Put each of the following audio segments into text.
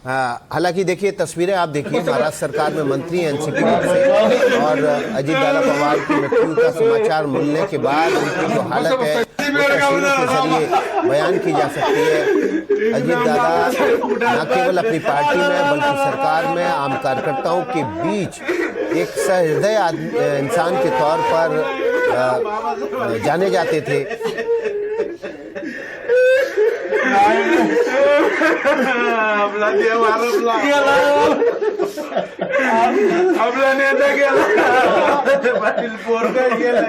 हालांकि देखिए तस्वीरें आप देखिए, महाराष्ट्र सरकार में मंत्री हैं एनसीपी से, और अजीत दादा पवार की मृत्यु का समाचार मिलने के बाद उनकी जो हालत है तस्वीरों के जरिए बयान की जा सकती है। अजीत दादा न केवल अपनी पार्टी में बल्कि सरकार में आम कार्यकर्ताओं के बीच एक सहृदय इंसान के तौर पर जाने जाते थे। आपला देव आरोपला आपला नेता गेला पाटील पोरगा गेला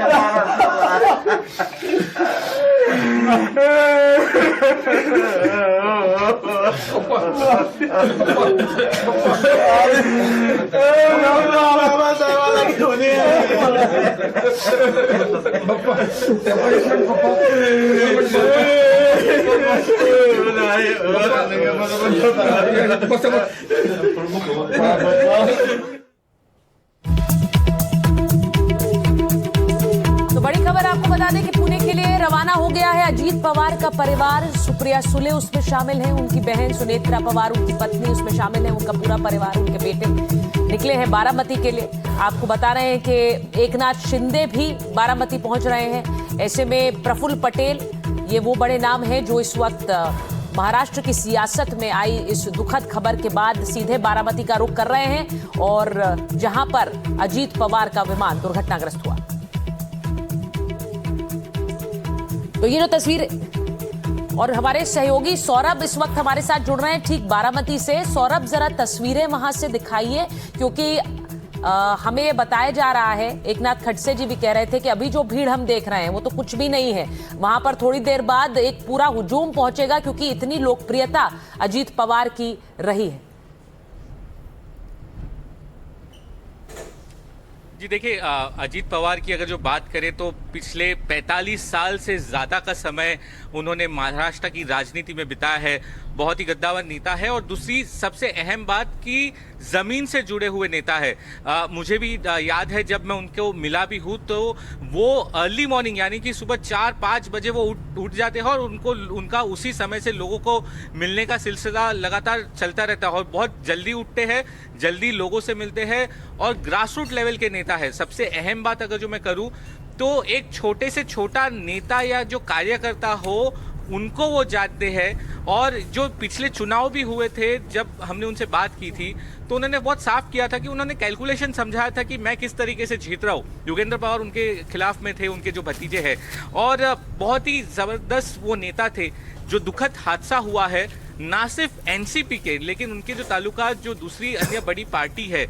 बाबासाहेबाला घेऊन तो बड़ी खबर आपको बता दें कि पुणे के लिए रवाना हो गया है अजीत पवार का परिवार। सुप्रिया सुले उसमें शामिल हैं, उनकी बहन सुनेत्रा पवार, उनकी पत्नी उसमें शामिल है, उनका पूरा परिवार, उनके बेटे निकले हैं बारामती के लिए। आपको बता रहे हैं कि एकनाथ शिंदे भी बारामती पहुंच रहे हैं। ऐसे में प्रफुल्ल पटेल, ये वो बड़े नाम हैं जो इस वक्त महाराष्ट्र की सियासत में आई इस दुखद खबर के बाद सीधे बारामती का रुख कर रहे हैं, और जहां पर अजीत पवार का विमान दुर्घटनाग्रस्त हुआ। तो ये जो तस्वीर, और हमारे सहयोगी सौरभ इस वक्त हमारे साथ जुड़ रहे हैं ठीक बारामती से। सौरभ, जरा तस्वीरें वहां से दिखाइए, क्योंकि हमें ये बताया जा रहा है, एकनाथ खड़से जी भी कह रहे थे कि अभी जो भीड़ हम देख रहे हैं वो तो कुछ भी नहीं है, वहां पर थोड़ी देर बाद एक पूरा हुजूम पहुंचेगा, क्योंकि इतनी लोकप्रियता अजीत पवार की रही है। जी देखिए, अजीत पवार की अगर जो बात करें तो पिछले 45 साल से ज़्यादा का समय उन्होंने महाराष्ट्र की राजनीति में बिताया है। बहुत ही गद्दावर नेता है, और दूसरी सबसे अहम बात कि ज़मीन से जुड़े हुए नेता है। मुझे भी याद है जब मैं उनको मिला भी हूँ तो वो अर्ली मॉर्निंग यानी कि सुबह 4-5 बजे वो उठ जाते हैं, और उनका उसी समय से लोगों को मिलने का सिलसिला लगातार चलता रहता है, और बहुत जल्दी उठते हैं, जल्दी लोगों से मिलते हैं, और ग्रास रूट लेवल के नेता है। सबसे अहम बात अगर जो मैं करूँ तो एक छोटे से छोटा नेता या जो कार्यकर्ता हो उनको वो जानते हैं। और जो पिछले चुनाव भी हुए थे, जब हमने उनसे बात की थी तो उन्होंने बहुत साफ किया था कि उन्होंने कैलकुलेशन समझाया था कि मैं किस तरीके से जीत रहा हूँ। योगेंद्र पवार उनके खिलाफ में थे, उनके जो भतीजे हैं, और बहुत ही ज़बरदस्त वो नेता थे। जो दुखद हादसा हुआ है ना सिर्फ एनसीपी के, लेकिन उनके जो ताल्लुकात जो दूसरी अन्य बड़ी पार्टी है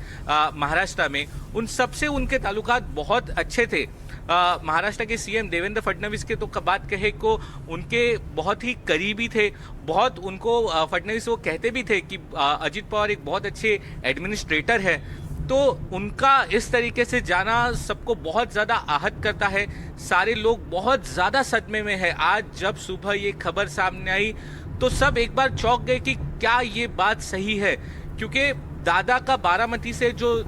महाराष्ट्र में, उन सबसे उनके ताल्लुकात बहुत अच्छे थे। महाराष्ट्र के सीएम देवेंद्र फडणवीस के तो बात कहे को उनके बहुत ही करीबी थे। बहुत उनको फडणवीस वो कहते भी थे कि अजीत पवार एक बहुत अच्छे एडमिनिस्ट्रेटर है। तो उनका इस तरीके से जाना सबको बहुत ज़्यादा आहत करता है। सारे लोग बहुत ज़्यादा सदमे में है। आज जब सुबह ये खबर सामने आई तो सब एक बार चौंक गए कि क्या ये बात सही है, क्योंकि दादा का बारामती से जो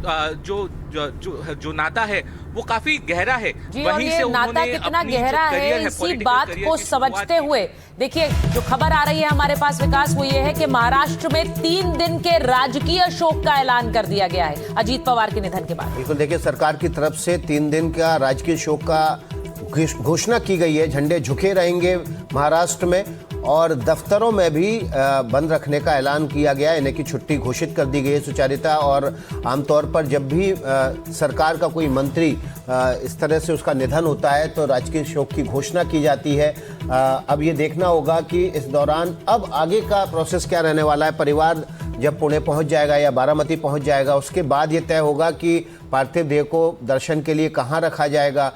नाता है वो काफी गहरा है। वहीं से नाता कितना गहरा है, इसी बात को समझते हुए देखिए जो खबर आ रही है हमारे पास विकास, वो ये है कि महाराष्ट्र में 3 दिन के राजकीय शोक का ऐलान कर दिया गया है अजीत पवार के निधन के बाद। बिल्कुल, देखिए सरकार की तरफ से 3 दिन का राजकीय शोक का घोषणा की गई है। झंडे झुके रहेंगे महाराष्ट्र में, और दफ्तरों में भी बंद रखने का ऐलान किया गया है। इन्हें की छुट्टी घोषित कर दी गई है सुचारिता। और आमतौर पर जब भी सरकार का कोई मंत्री इस तरह से उसका निधन होता है तो राजकीय शोक की घोषणा की जाती है। अब ये देखना होगा कि इस दौरान अब आगे का प्रोसेस क्या रहने वाला है। परिवार जब पुणे पहुंच जाएगा या बारामती पहुंच जाएगा, उसके बाद ये तय होगा कि पार्थिव देह को दर्शन के लिए कहाँ रखा जाएगा।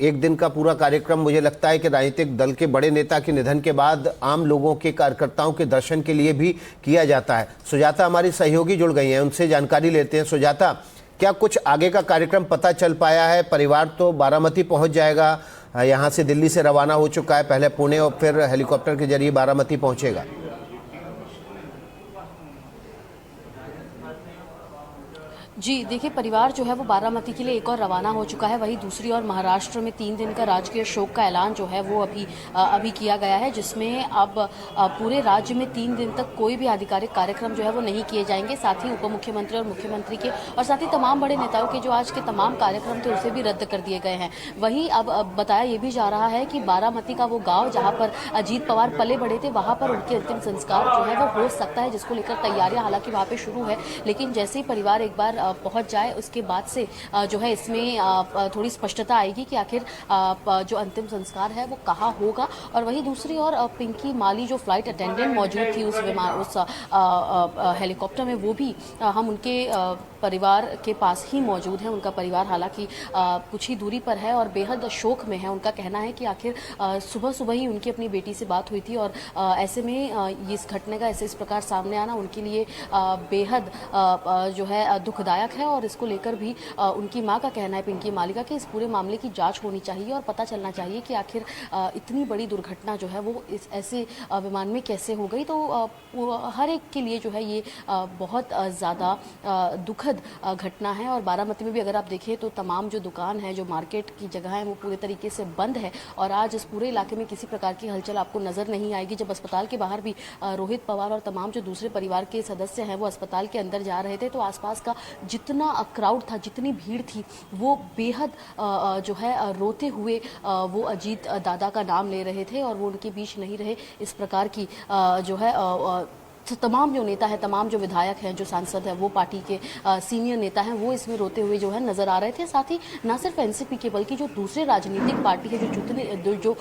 एक दिन का पूरा कार्यक्रम मुझे लगता है कि राजनीतिक दल के बड़े नेता के निधन के बाद आम लोगों के कार्यकर्ताओं के दर्शन के लिए भी किया जाता है। सुजाता हमारी सहयोगी जुड़ गई हैं, उनसे जानकारी लेते हैं। सुजाता, क्या कुछ आगे का कार्यक्रम पता चल पाया है? परिवार तो बारामती पहुंच जाएगा, यहाँ से दिल्ली से रवाना हो चुका है, पहले पुणे और फिर हेलीकॉप्टर के जरिए बारामती पहुंचेगा। जी देखिए, परिवार जो है वो बारामती के लिए एक और रवाना हो चुका है। वहीं दूसरी ओर महाराष्ट्र में 3 दिन का राजकीय शोक का ऐलान जो है वो अभी किया गया है, जिसमें अब पूरे राज्य में 3 दिन तक कोई भी आधिकारिक कार्यक्रम जो है वो नहीं किए जाएंगे। साथ ही उप मुख्यमंत्री और मुख्यमंत्री के और साथ ही तमाम बड़े नेताओं के जो आज के तमाम कार्यक्रम थे उसे भी रद्द कर दिए गए हैं। वहीं अब बताया ये भी जा रहा है कि बारामती का वो गाँव जहाँ पर अजीत पवार पले बड़े थे, वहाँ पर उनके अंतिम संस्कार जो है वो हो सकता है, जिसको लेकर तैयारियां हालांकि वहाँ पे शुरू है। लेकिन जैसे ही परिवार एक बार पहुंच जाए उसके बाद से जो है इसमें थोड़ी स्पष्टता आएगी कि आखिर जो अंतिम संस्कार है वो कहाँ होगा। और वहीं दूसरी ओर पिंकी माली जो फ्लाइट अटेंडेंट मौजूद थी उस हेलीकॉप्टर में, वो भी हम उनके परिवार के पास ही मौजूद हैं। उनका परिवार हालांकि कुछ ही दूरी पर है और बेहद शोक में है। उनका कहना है कि आखिर सुबह सुबह ही उनकी अपनी बेटी से बात हुई थी और ऐसे में इस घटने का इस प्रकार सामने आना उनके लिए बेहद जो है दुखदायक है। और इसको लेकर भी उनकी मां का कहना है, पिंकी मालिका, कि इस पूरे मामले की जांच होनी चाहिए और पता चलना चाहिए कि आखिर इतनी बड़ी दुर्घटना जो है वो इस ऐसे विमान में कैसे हो गई। तो हर एक के लिए जो है ये बहुत ज़्यादा दुखद घटना है। और बारामती में भी अगर आप देखें तो तमाम जो दुकान है, जो मार्केट की जगह है, वो पूरे तरीके से बंद है और आज इस पूरे इलाके में किसी प्रकार की हलचल आपको नजर नहीं आएगी। जब अस्पताल के बाहर भी रोहित पवार और तमाम जो दूसरे परिवार के सदस्य हैं वो अस्पताल के अंदर जा रहे थे तो आसपास का जितना क्राउड था, जितनी भीड़ थी, वो बेहद जो है रोते हुए वो अजीत दादा का नाम ले रहे थे और वो उनके बीच नहीं रहे। इस प्रकार की जो है तमाम जो नेता है, तमाम जो विधायक हैं, जो सांसद है, वो पार्टी के सीनियर नेता हैं, वो इसमें रोते हुए जो है नजर आ रहे थे। साथ ही न सिर्फ एनसीपी के बल्कि जो दूसरे राजनीतिक पार्टी है, जो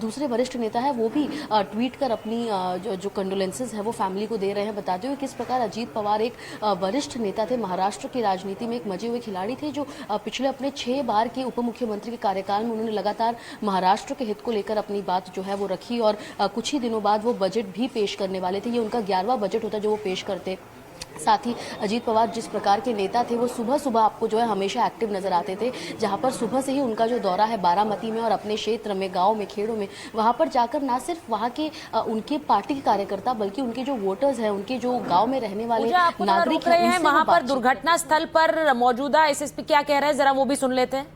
दूसरे वरिष्ठ नेता है, वो भी ट्वीट कर अपनी जो कंडोलेंसेज है वो फैमिली को दे रहे हैं, बताते हुए किस प्रकार अजीत पवार एक वरिष्ठ नेता थे, महाराष्ट्र की राजनीति में एक मजे हुए खिलाड़ी थे, जो पिछले अपने 6 बार के उप मुख्यमंत्री के कार्यकाल में उन्होंने लगातार महाराष्ट्र के हित को लेकर अपनी बात जो है वो रखी और कुछ ही दिनों बाद वो बजट भी पेश करने वाले थे। ये उनका 11वां बजट होता जो वो पेश करते। साथ ही अजीत पवार जिस प्रकार के नेता थे वो सुबह सुबह आपको जो है हमेशा एक्टिव नजर आते थे, जहां पर सुबह से ही उनका जो दौरा है बारामती में और अपने क्षेत्र में, गांव में, खेड़ों में, वहां पर जाकर ना सिर्फ वहां के उनके पार्टी के कार्यकर्ता बल्कि उनके जो वोटर्स हैं, उनके जो गांव में रहने वाले नागरिक हैं, वहां पर दुर्घटना स्थल पर मौजूदा एसएसपी क्या कह रहे हैं, जरा वो भी सुन लेते हैं।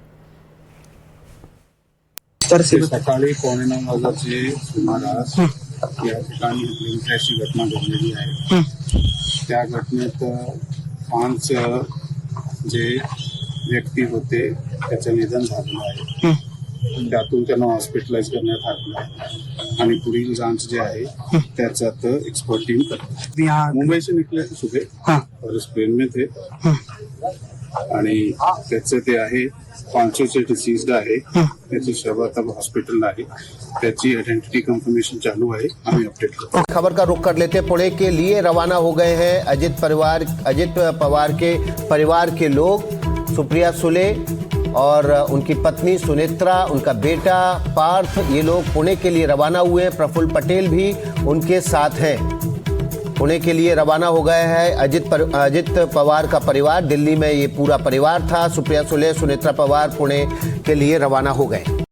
सकाळी 8:45 वाजताची सुमारास या ठिकाणी हिंसाची घटना घडलेली आहे। त्या घटनेत 5 जे व्यक्ती होते त्याचं निधन झालेलं आहे। त्यातून त्यांना हॉस्पिटलाइज करण्यात आलेलं आहे आणि पुढील जांच जे आहे त्याच्यात एक्सपर्ट टीम करते। मुंबई से निकले थे सुबह और इस प्लेन में थे आणि त्याचे ते आहे 500 डिसीज्ड आहे, त्याची शव आता हॉस्पिटल आहे, त्याची आइडेंटिटी कंफर्मेशन चालू है, हमें अपडेट करते। खबर का रुख कर लेते, पुणे के लिए रवाना हो गए हैं अजित पवार के परिवार के लोग। सुप्रिया सुले और उनकी पत्नी सुनेत्रा, उनका बेटा पार्थ, ये लोग पुणे के लिए रवाना हुए। प्रफुल्ल पटेल भी उनके साथ हैं। पुणे के लिए रवाना हो गए हैं अजित पवार का परिवार। दिल्ली में ये पूरा परिवार था। सुप्रिया सुले, सुनेत्रा पवार पुणे के लिए रवाना हो गए।